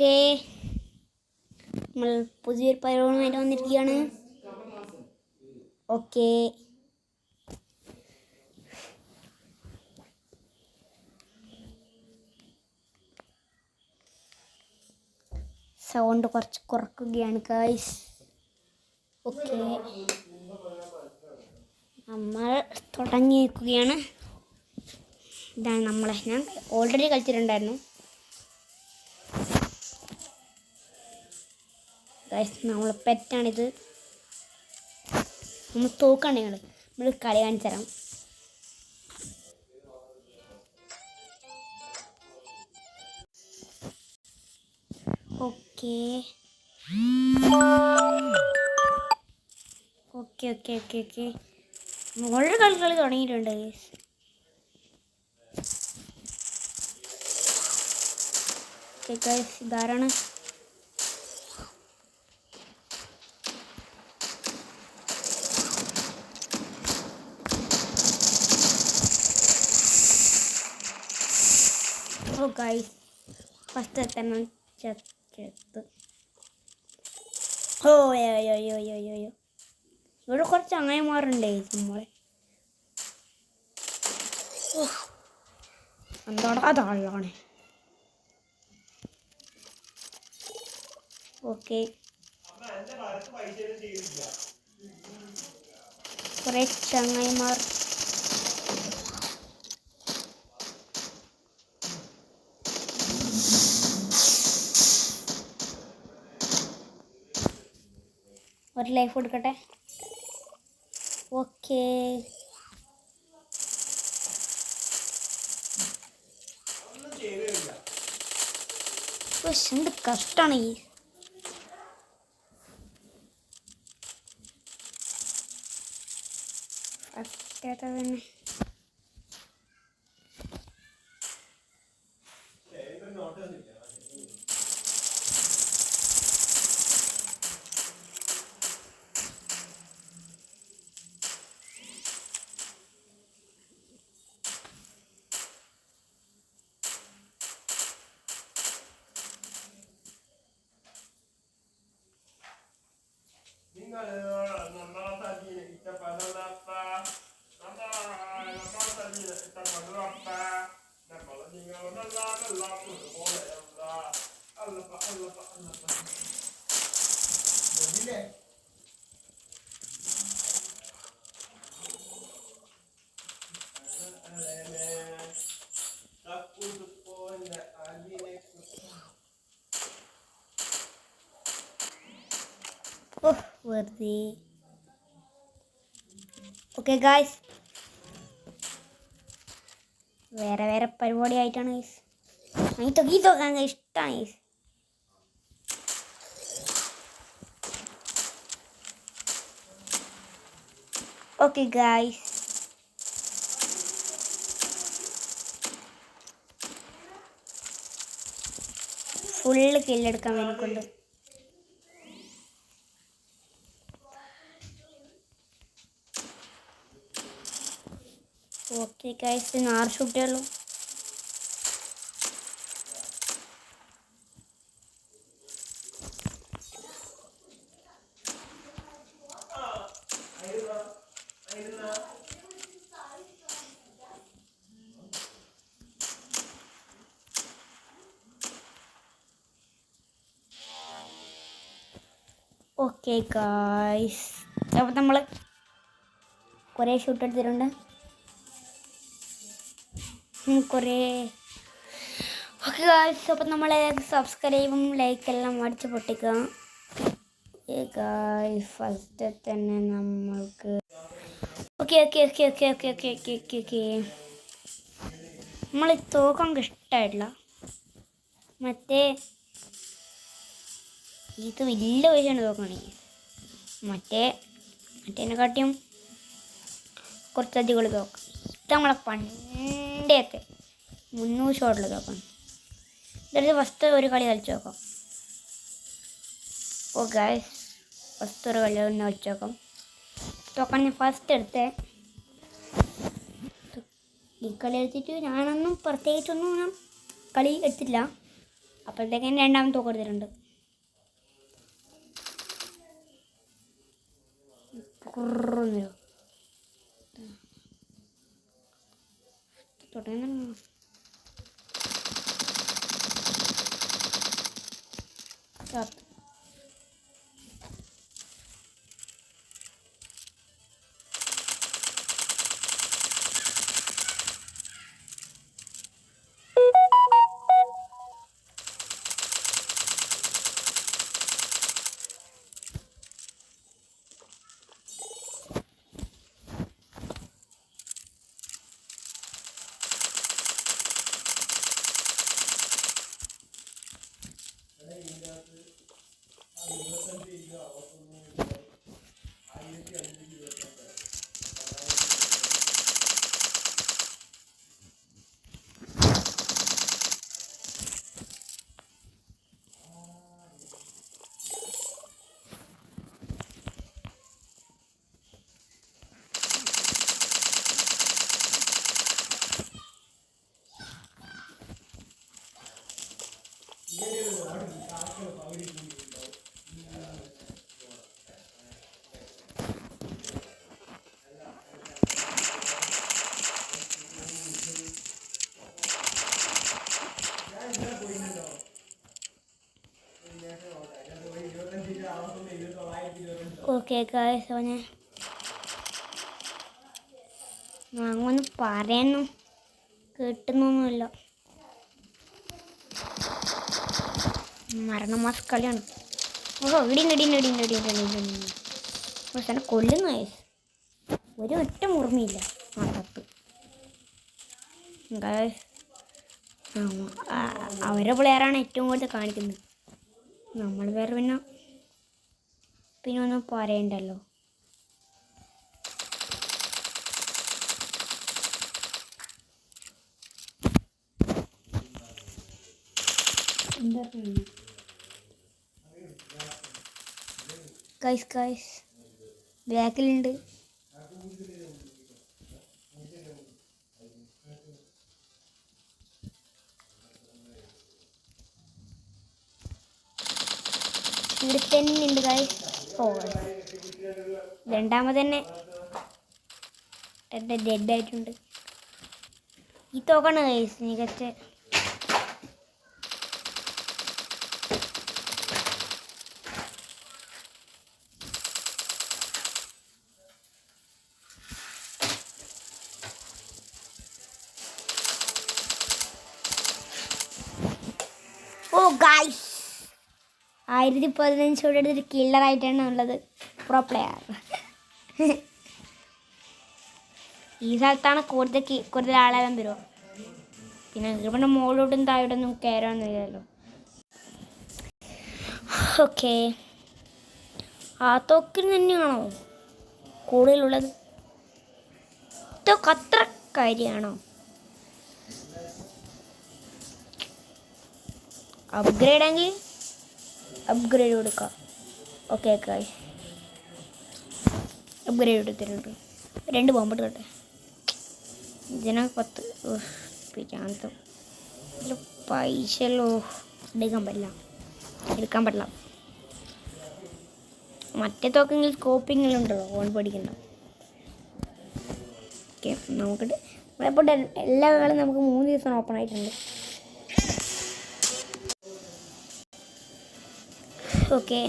Okay, നമ്മൾ പുതിയൊരു പരിപാടിയുമായിട്ട് വന്നിരിക്കുകയാണ്. ഓക്കെ, സൗണ്ട് കുറച്ച് കുറക്കുകയാണ് ഗൈസ്. ഓക്കെ, നമ്മൾ തുടങ്ങിയിരിക്കുകയാണ്. ഇതാണ് നമ്മളെ, ഞാൻ ഓൾറെഡി കളിച്ചിട്ടുണ്ടായിരുന്നു ഗൈസ്. നമ്മളെ പെറ്റാണിത്. നമ്മൾ തോക്കാണ്. നമ്മൾ കളി കാണിച്ചു തരാം. Okay okay okay okay okay വളരെ കളി തുടങ്ങിയിട്ടുണ്ട് ഗൈസ്. ഓക്കെ ഗൈസ്, ഇതാരാണ്? ഓ ഗൈസ്, ഫസ്റ്റ് തന്നെ ചെത്ത്. ഓ യോ ഇവിടെ കുറച്ച് അങ്ങയമാറുണ്ട് നമ്മളെ. എന്താടാ അതാളാണ്. ഓക്കെ, കുറെ ചങ്ങായിമാർ. ഒരു ലൈഫ് കൊടുക്കട്ടെ. ഓക്കെ, എന്ത് കഷ്ടാണ് ഈ. തന്നെ വെറുതെ. ഓക്കെ ഗായ്സ്, വേറെ പരിപാടി ആയിട്ടാണ് ഗൈസ്. ഈ തോക്കാൻ ഇഷ്ടമാണ് ഗൈസ്. ഓക്കെ ഗായ്സ്, ഫുള്ള് കില്ലെടുക്കാൻ വേണ്ടിക്കൊണ്ട്. ഓക്കെ ഗൈസ്, 6 ഷൂട്ടുള്ളൂ. ഓക്കെ ഗായ്സ്, അപ്പോൾ നമ്മൾ കുറേ ഷൂട്ട് എടുത്തിട്ടുണ്ട്. കുറേ. ഓക്കെ ഗായ്സ്, അപ്പോൾ നമ്മൾ സബ്സ്ക്രൈബും ലൈക്കെല്ലാം അടിച്ച് പൊട്ടിക്കുക. ഗായ്സ്, ഫസ്റ്റ് തന്നെ നമ്മൾക്ക് ഓക്കെ നമ്മൾ തോക്കാൻ ഇഷ്ടമായിട്ടില്ല. ഇത് വലിയ പൈസയാണ് തോക്കുകയാണെങ്കിൽ. മറ്റേനെക്കാട്ടിയും കുറച്ചധികം തോക്കാം. ഇത് നമ്മളെ പണ്ടേത്തെ 300 ഷോട്ടിൽ തോക്കാം. ഇതൊരു ഫസ്റ്റ് ഒരു കളി കളിച്ച് നോക്കാം. ഓ ഗായ്സ്, ഫസ്റ്റ് ഒരു കളി ഒന്ന് കളിച്ച് നോക്കാം. തോക്കാൻ ഞാൻ ഫസ്റ്റ് എടുത്തേ. ഈ കളി എടുത്തിട്ട് ഞാനൊന്നും പ്രത്യേകിച്ചൊന്നും കളി എടുത്തില്ല. അപ്പോഴത്തേക്കും രണ്ടാമത്തെ തോക്ക് എടുത്തിട്ടുണ്ട്. ഓക്കെ ഗായ്സ്, അവനെ അങ്ങൊന്നും പറയുന്നു കേട്ടുന്നൊന്നുമില്ല. മരണമാസ കളിയാണ്. ഓഹോ ഇടിയും കൊല്ലുന്നു ഗായ്സ്. ഒരു ഒറ്റ മുറിമില്ല ആ തപ്പ് ഗായ്സ്. അവരുടെ പ്ലെയറാണ് ഏറ്റവും കൂടുതൽ കാണിക്കുന്നത്. നമ്മൾ വേറെ പിന്നെ ഒന്നും പറയണ്ടല്ലോ. ഗൈസ് ബാക്കിലുണ്ട്. ഇവിടെ തന്നെ ഉണ്ട് ഗൈസ്. ഓ രണ്ടാമത് തന്നെ ഡെഡായിട്ടുണ്ട്. ഈ തോക്കാണ് ഗൈസ് മികച്ച. ഓ ഗൈസ് 1015 എടുത്തിട്ട് കില്ലറായിട്ടാണ് ഉള്ളത്. Pro player. ഈ സ്ഥലത്താണ് കൂടുതൽ ആളാകാൻ വരുമോ. പിന്നെ ഇവിടെ മുകളിലോട്ടും താഴോട്ടൊന്നും കയറാമെന്നില്ലല്ലോ. ഓക്കെ, ആ തോക്കിന് തന്നെയാണോ കൂടുതലുള്ളത്? തോക്ക് അത്ര കാര്യമാണോ? അപ്ഗ്രേഡ് ആണെങ്കിൽ അപ്ഗ്രേഡ് കൊടുക്കാം. ഓക്കെ ഗൈസ്, അപ്ഗ്രേഡ് എടുത്തിട്ടുണ്ട്. 2 ബോംബ് എടുക്കട്ടെ. ഇതിനെ 10 പിരാന്തം. പൈസല്ലോ എടുക്കാൻ പറ്റില്ല. മറ്റേ തോക്കെങ്കിൽ സ്കോപ്പിങ്ങിലുണ്ടല്ലോ, ഓൺ പഠിക്കണ്ട. ഓക്കെ, നോക്കട്ടെ. ഇപ്പോൾ എല്ലാ കളും നമുക്ക് 3 ദിവസം ഓപ്പൺ ആയിട്ടുണ്ട്. ഓക്കെ,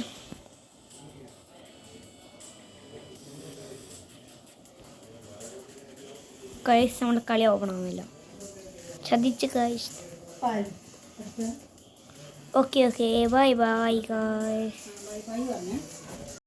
ഗൈസ് നമ്മുടെ കളി ഓപ്പൺ ആവുന്നില്ല. ശ്രദ്ധിച്ച് ഗൈസ്. Okay bye guys.